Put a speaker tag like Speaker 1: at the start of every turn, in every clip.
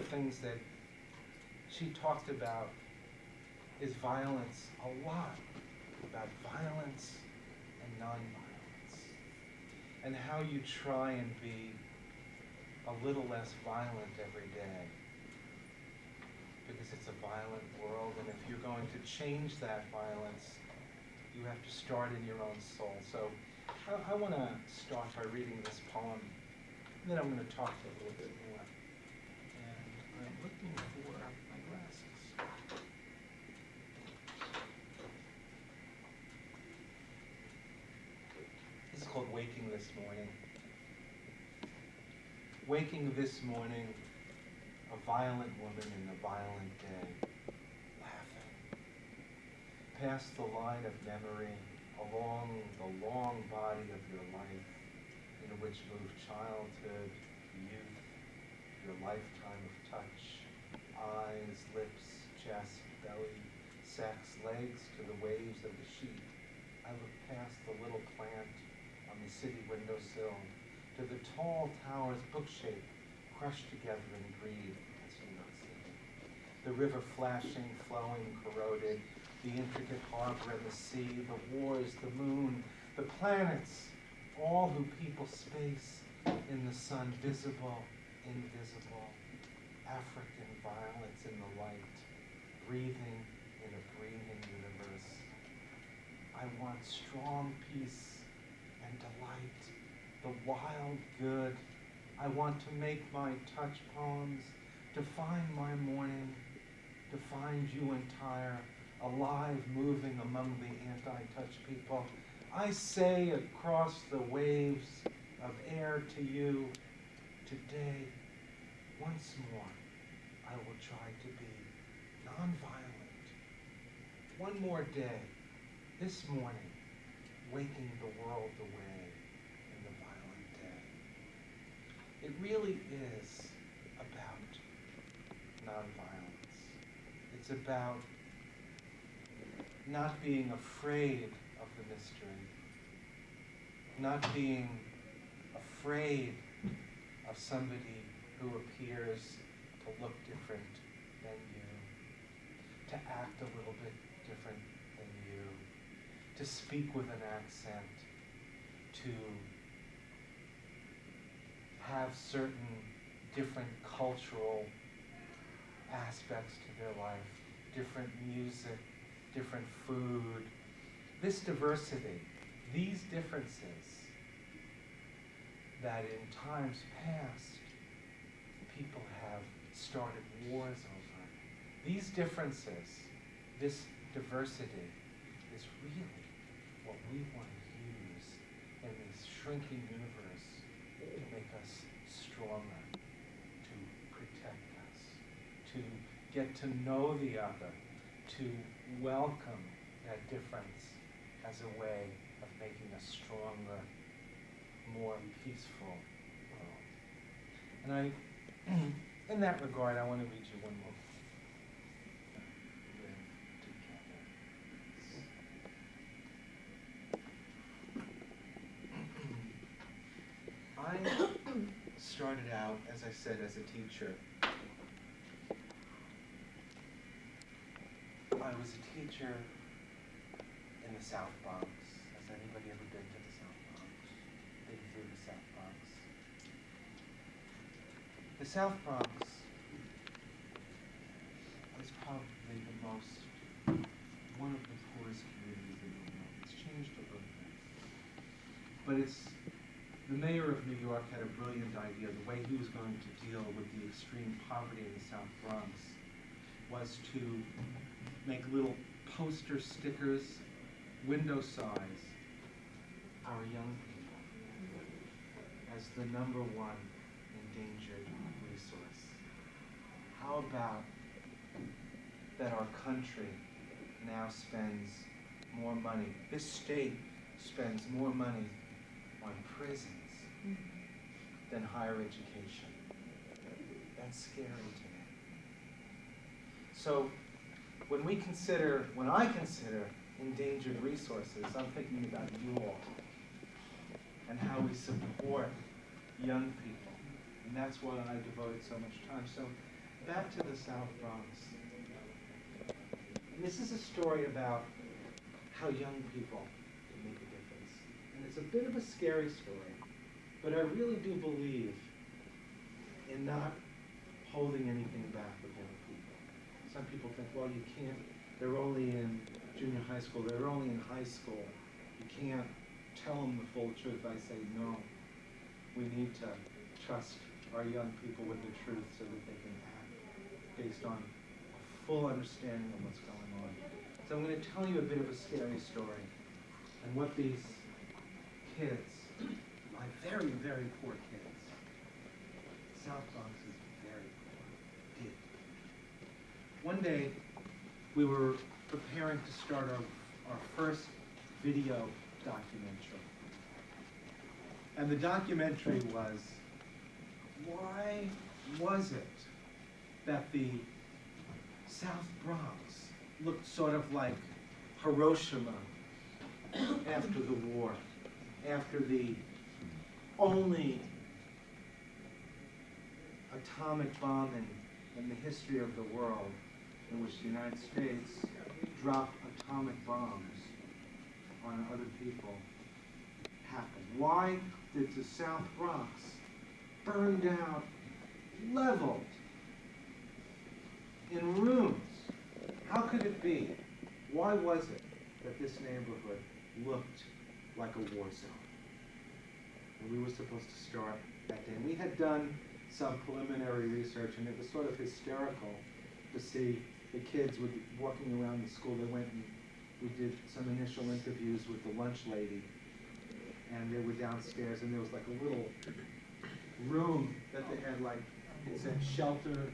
Speaker 1: the things that she talked about is violence, a lot about violence and nonviolence, and how you try and be a little less violent every day, because it's a violent world, and if you're going to change that violence, you have to start in your own soul. So I want to start by reading this poem, and then I'm going to talk to it a little bit more. And I'm looking for my glasses. This is called Waking This Morning. Waking this morning, a violent woman in a violent day, laughing. Past the line of memory, along the long body of your life, in which moved childhood, youth, your lifetime of touch, eyes, lips, chest, belly, sex, legs to the waves of the sheet. I look past the little plant on the city windowsill to the tall tower's book-shape crushed together in greed, as you not see. The river flashing, flowing, corroded, the intricate harbor and the sea, the wars, the moon, the planets, all who people space in the sun, visible, invisible, African violence in the light, breathing in a breathing universe. I want strong peace and delight, the wild good. I want to make my touch poems, to find my morning, to find you entire, alive, moving among the anti-touch people. I say across the waves of air to you, today, once more, I will try to be nonviolent. One more day, this morning, waking the world away in the violent day. It really is about nonviolence. It's about not being afraid of the mystery, not being afraid of somebody who appears to look different than you, to act a little bit different than you, to speak with an accent, to have certain different cultural aspects to their life, different music, different food. This diversity, these differences that in times past people have started wars over, these differences, this diversity is really what we want to use in this shrinking universe to make us stronger, to protect us, to get to know the other, to welcome that difference as a way of making a stronger, more peaceful world. And in that regard, I want to read you one more. I started out, as I said, as a teacher. I was a teacher in the South Bronx. Has anybody ever been to the South Bronx? Been through the South Bronx? The South Bronx is probably one of the poorest communities in the world. It's changed a little bit. But the mayor of New York had a brilliant idea. The way he was going to deal with the extreme poverty in the South Bronx was to make little poster stickers, window size, our young people as the #1 endangered resource. How about that our country now spends more money, this state spends more money on prisons than higher education? That's scary to me. So when I consider endangered resources, I'm thinking about you all and how we support young people. And that's why I devoted so much time. So back to the South Bronx. And this is a story about how young people can make a difference. And it's a bit of a scary story, but I really do believe in not holding anything back with young people. Some people think, well, you can't, they're only in junior high school, they're only in high school. You can't tell them the full truth. I say, no, we need to trust our young people with the truth so that they can act based on a full understanding of what's going on. So I'm going to tell you a bit of a scary story and what these kids, my very, very poor kids, South Bronx is very poor, did. One day, we were preparing to start our first video documentary. And the documentary was, why was it that the South Bronx looked sort of like Hiroshima after the war, after the only atomic bomb in the history of the world in which the United States dropped atomic bombs on other people happened? Why did the South Bronx burn down, leveled, in ruins? How could it be? Why was it that this neighborhood looked like a war zone? And we were supposed to start that day. And we had done some preliminary research, and it was sort of hysterical to see the kids walking around the school. They went and we did some initial interviews with the lunch lady, and they were downstairs, and there was like a little room that they had, like, it said shelter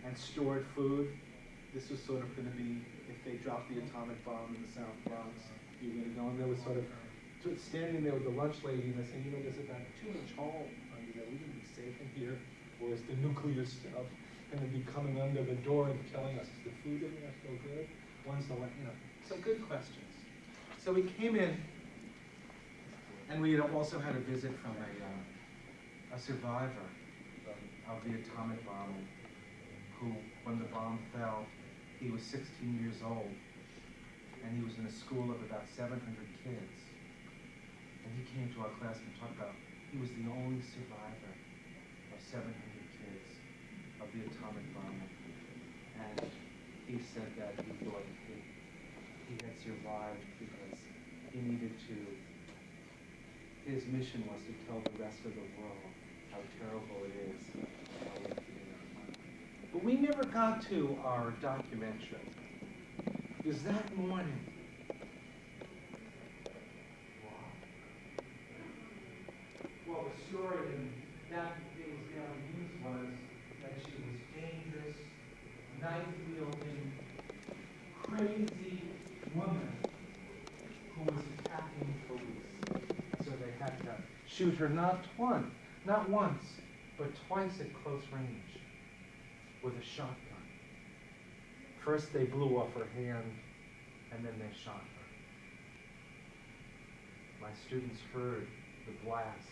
Speaker 1: and stored food. This was sort of going to be, if they dropped the atomic bomb in the South Bronx, you were going to go. And there was sort of standing there with the lunch lady, and they said, you know, there's about too much hole under there. We can be safe in here, or is the nuclear stuff going to be coming under the door and telling us, is the food in there still good? When's the, you know, some good questions. So we came in, and we had also had a visit from a survivor of the atomic bomb, who, when the bomb fell, he was 16 years old, and he was in a school of about 700 kids. And he came to our class and talked about, he was the only survivor of 700 kids of the atomic bomb. And he said that he thought he had survived because he needed to, his mission was to tell the rest of the world how terrible it is. But we never got to our documentary, because that morning, well, the story in that day's daily news was that she was dangerous, knife-wielding, crazy woman who was attacking police. So they had to shoot her not once, but twice at close range with a shotgun. First they blew off her hand, and then they shot her. My students heard the blasts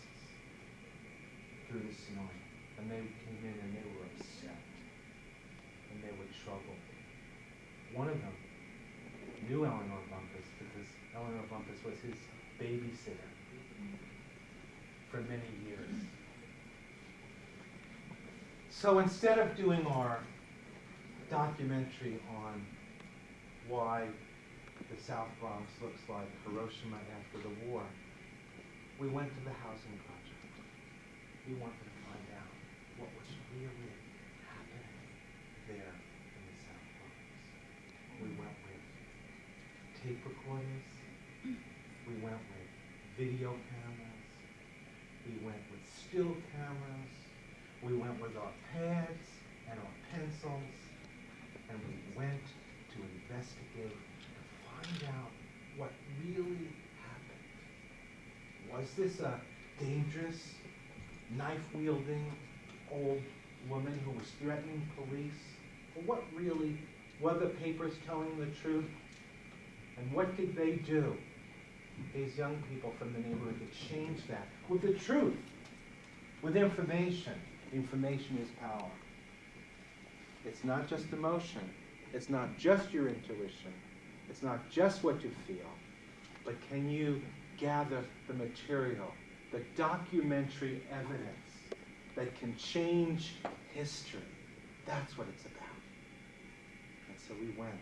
Speaker 1: through the snow, and they came in and they were upset, and they were troubled. One of them knew Eleanor Bumpus because Eleanor Bumpus was his babysitter for many years. So instead of doing our documentary on why the South Bronx looks like Hiroshima after the war, we went to the housing project. We wanted to find out what was really happening there in the South Bronx. We went with tape recorders. We went with video cameras. We went with still cameras. We went with our pads and our pencils, and we went to investigate, to find out what really happened. Was this a dangerous, knife-wielding old woman who was threatening police? Or what really, were the papers telling the truth? And what did they do, these young people from the neighborhood, to change that with the truth, with information? Information is power. It's not just emotion. It's not just your intuition. It's not just what you feel. But can you gather the material, the documentary evidence that can change history? That's what it's about. And so we went,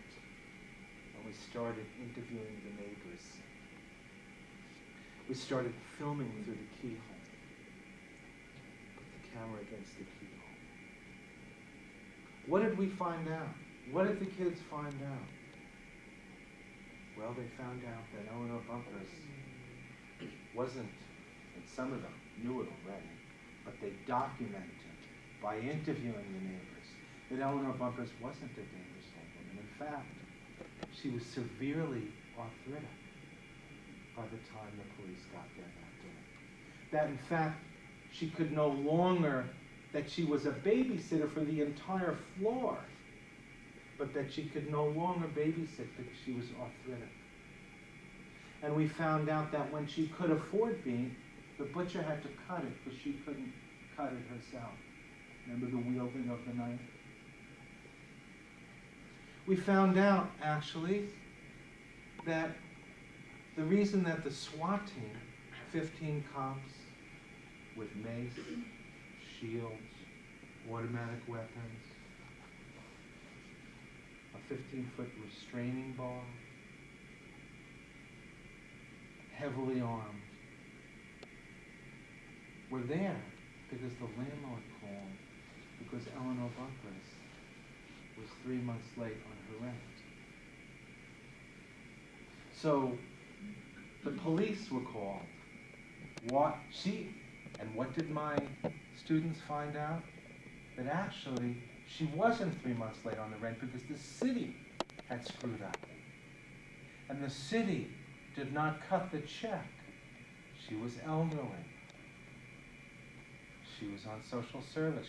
Speaker 1: and we started interviewing the neighbors. We started filming through the keyhole. Put the camera against the keyhole. What did we find out? What did the kids find out? Well, they found out that Eleanor Bumpus wasn't, and some of them knew it already, but they documented by interviewing the neighbors that Eleanor Bumpus wasn't a dangerous old woman. In fact, she was severely arthritic by the time the police got there that day. That in fact, she could no longer, that she was a babysitter for the entire floor, but that she could no longer babysit because she was arthritic. And we found out that when she could afford being, the butcher had to cut it because she couldn't cut it herself. Remember the wielding of the knife? We found out, actually, that the reason that the SWAT team, 15 cops with mace, shields, automatic weapons, a 15-foot restraining bar, heavily armed, were there because the landlord called because Eleanor Bumpus was 3 months late on her rent. So the police were called. And what did my students find out? That actually she wasn't 3 months late on the rent because the city had screwed up. And the city did not cut the check. She was elderly. She was on social service.